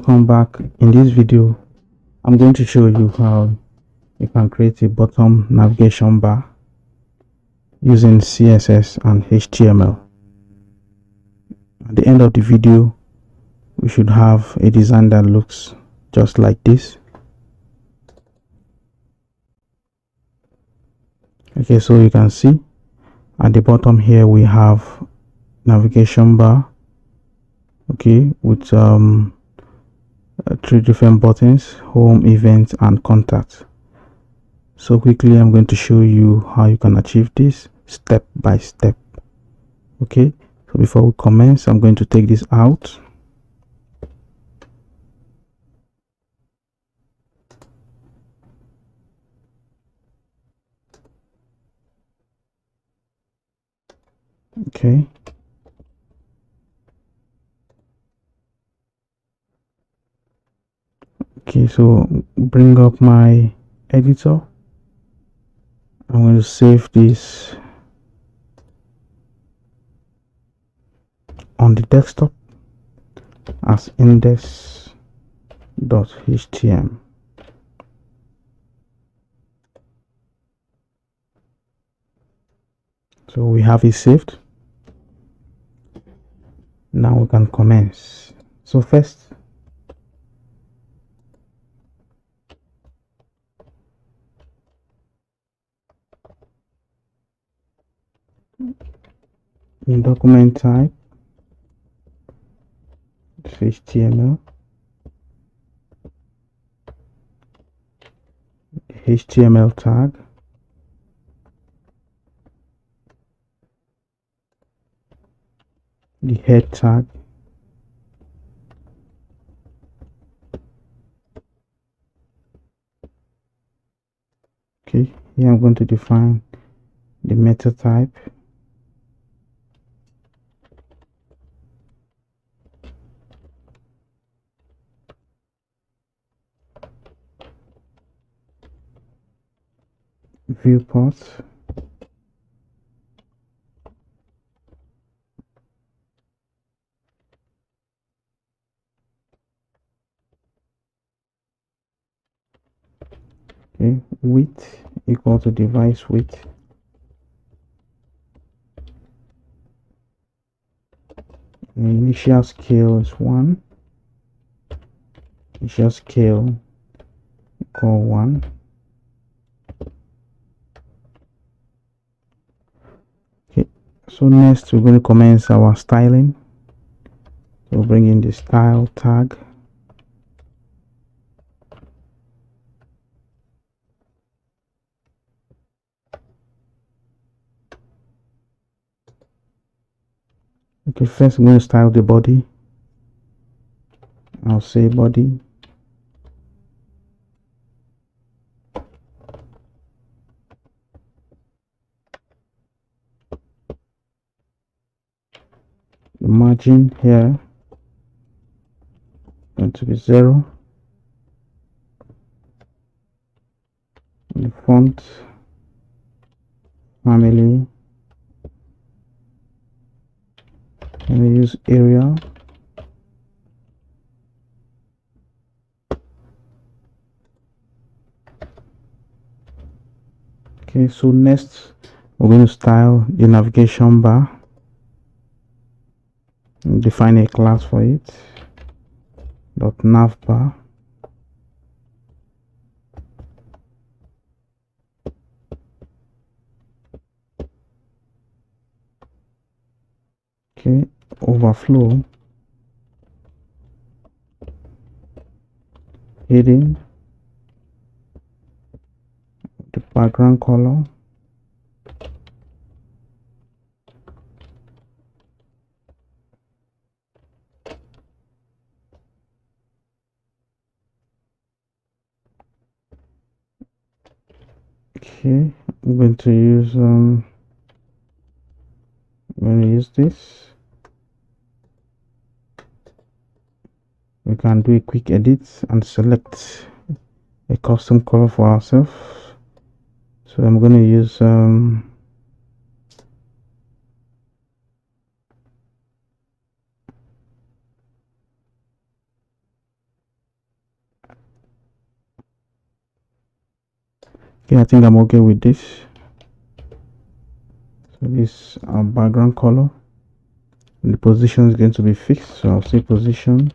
Welcome back. In this video I'm going to show you how you can create a bottom navigation bar using CSS and HTML. At the end of the video we should have a design that looks just like this. Okay, so you can see at the bottom here we have navigation bar, okay, with three different buttons: home, events, and contact. So quickly I'm going to show you how you can achieve this step by step. Okay, so before we commence, I'm going to take this out. Okay, so bring up my editor. I'm going to save this on the desktop as index.html. So we have it saved. Now we can commence. So first, in document type, HTML, HTML tag, the head tag, okay, here I'm going to define the meta type, viewport, okay, width equal to device width, initial scale is 1, initial scale equal 1. Okay, so next we're going to commence our styling. So bring in the style tag, okay. First I'm going to style the body. I'll say body, the margin here going to be 0, the font family, and we use Arial. Okay, so next we're going to style the navigation bar and define a class for it, .navbar. Okay, overflow, heading, the background color, okay. I'm going to use this. We can do a quick edit and select a custom color for ourselves. So I'm going to use Okay, I think I'm okay with this. So this background color, the position is going to be fixed, so I'll say position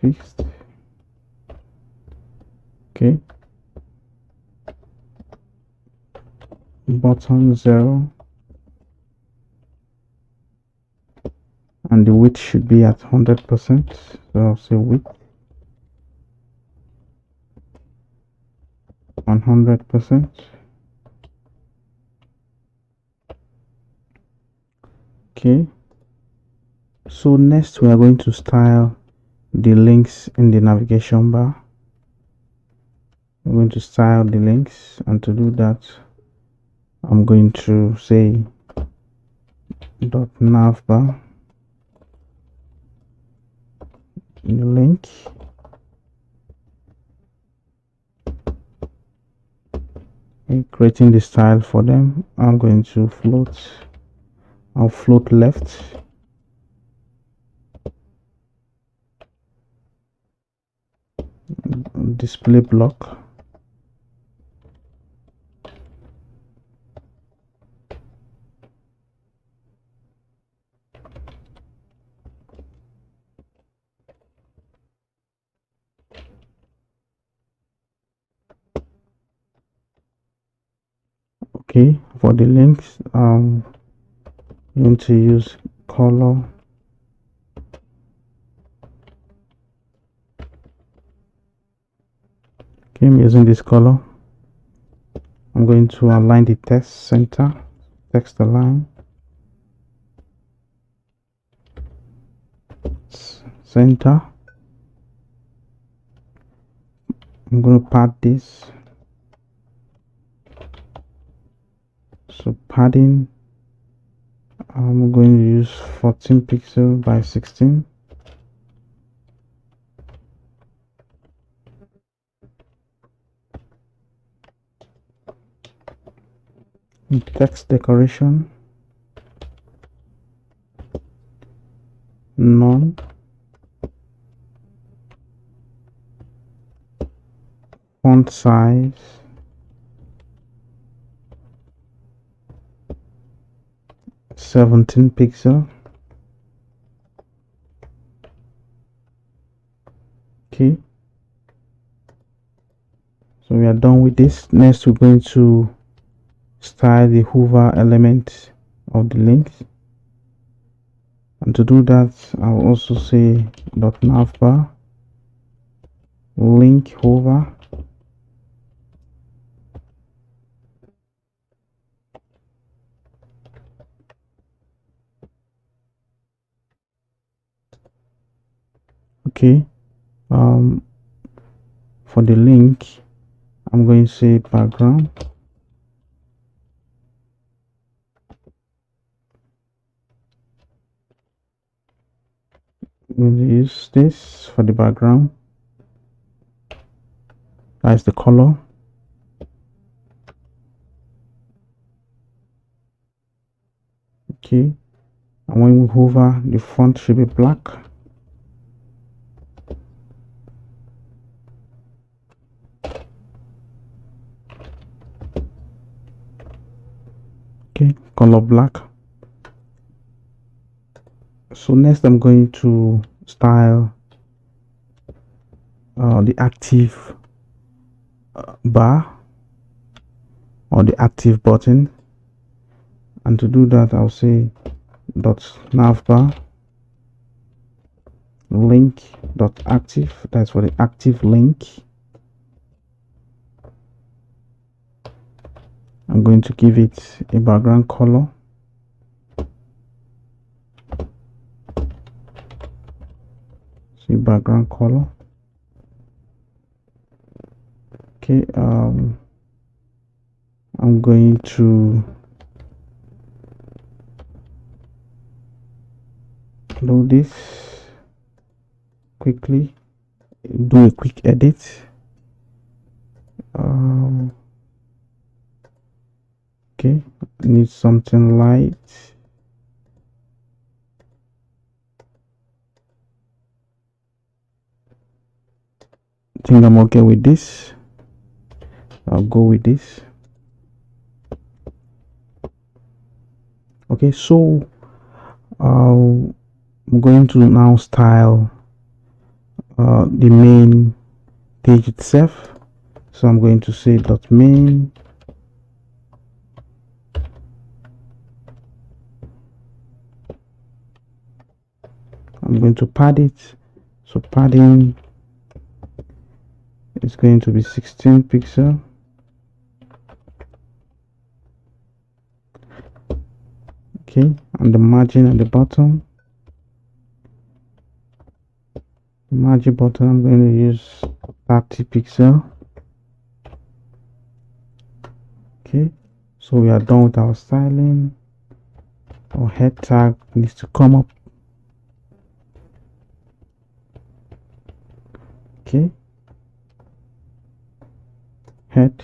fixed. Okay, bottom 0, and the width should be at 100%, so I'll say width 100%. Okay, so next we are going to style the links in the navigation bar. I'm going to style the links, and to do that I'm going to say .navbar link, and creating the style for them. I'm going to I'll float left, display block, okay. For the links, I'm going to use color, okay. I'm using this color. I'm going to align the text center, text align, center. I'm going to pad this, so padding, I'm going to use 14 pixel by 16. Text decoration, none. Font size 17 pixel. Okay, so we are done with this. Next we're going to style the hover element of the links, and to do that I'll also say .navbar link hover. Okay, for the link I'm going to say background, I'm going to use this for the background. That's the color. Okay, and when we hover, the font should be black. Okay, color black. So next I'm going to style the active bar or the active button, and to do that I'll say .navbar link .active. That's for the active link. I'm going to give it a background color. See, background color. Okay, I'm going to load this quickly, do a quick edit. Okay, need something light. think I'm okay with this. I'll go with this. Okay, so I'm going to now style the main page itself. So I'm going to say .main. I'm going to pad it. So padding is going to be 16 pixel. Okay, and the margin at the bottom. The margin button, I'm going to use 30 pixel. Okay, so we are done with our styling. Our head tag needs to come up. Okay, head,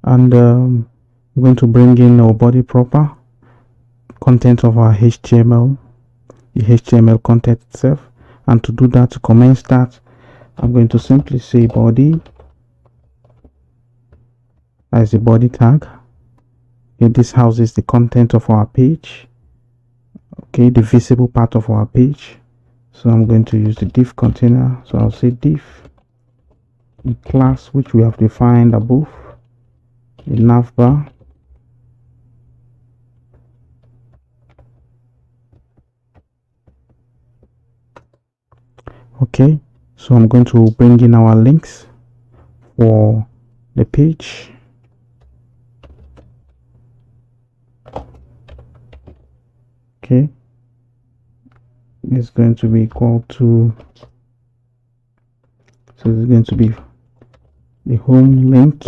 and I'm going to bring in our body proper content of our HTML, the HTML content itself. And to do that, to commence that, I'm going to simply say body as a body tag. Okay, this houses the content of our page. Okay, the visible part of our page. So I'm going to use the div container. So I'll say div the class which we have defined above, the navbar. Okay, so I'm going to bring in our links for the page. Okay, it's going to be equal to, so it's going to be the home link,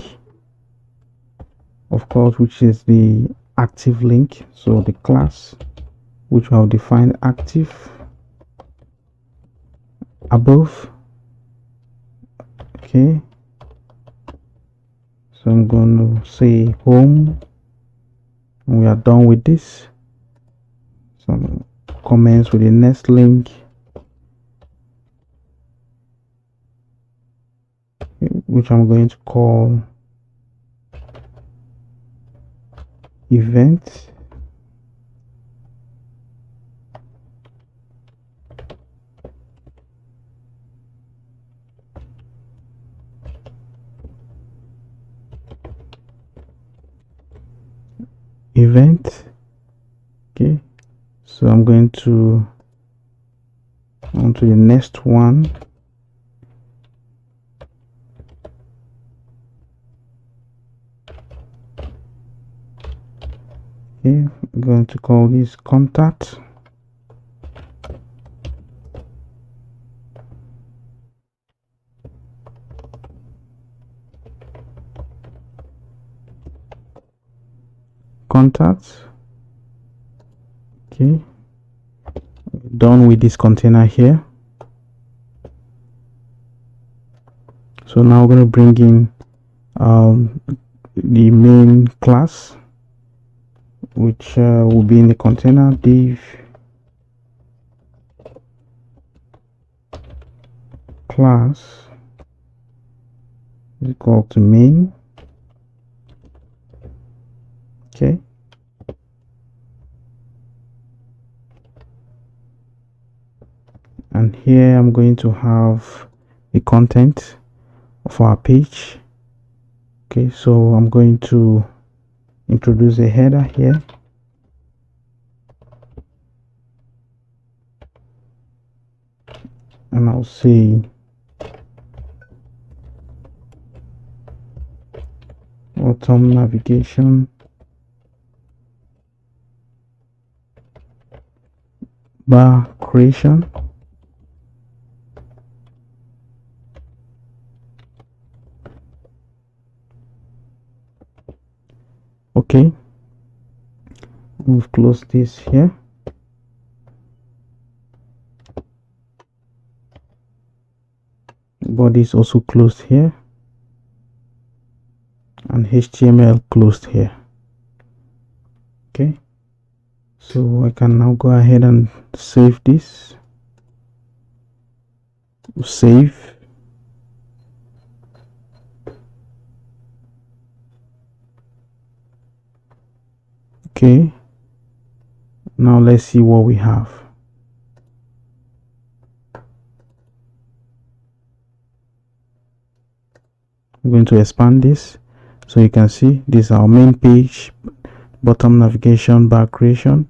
of course, which is the active link. So the class which we have defined active above. Okay, so I'm going to say home, and we are done with this. Some comments with the next link, which I'm going to call event. Okay, so I'm going to on to the next one. Okay, I'm going to call this contact. Contacts. Okay, done with this container here. So now we're going to bring in the main class, which will be in the container div class is equal to main. Okay, and here I'm going to have the content of our page. Okay, so I'm going to introduce a header here. And I'll say bottom navigation bar creation. Okay, we've closed this here. Body is also closed here, and HTML closed here. Okay, so I can now go ahead and save this. Save. Okay, now let's see what we have. I'm going to expand this so you can see this is our main page, bottom navigation bar creation.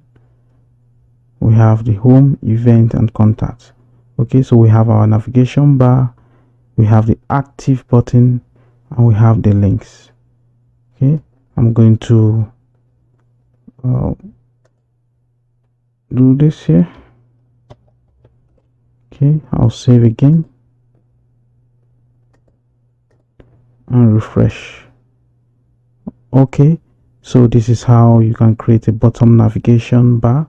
We have the home, event, and contact. Okay, so we have our navigation bar, we have the active button, and we have the links. Okay, I'm going to do this here. Okay, I'll save again and refresh. Okay, so this is how you can create a bottom navigation bar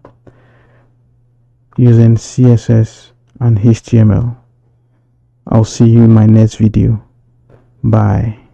using CSS and HTML. I'll see you in my next video. Bye.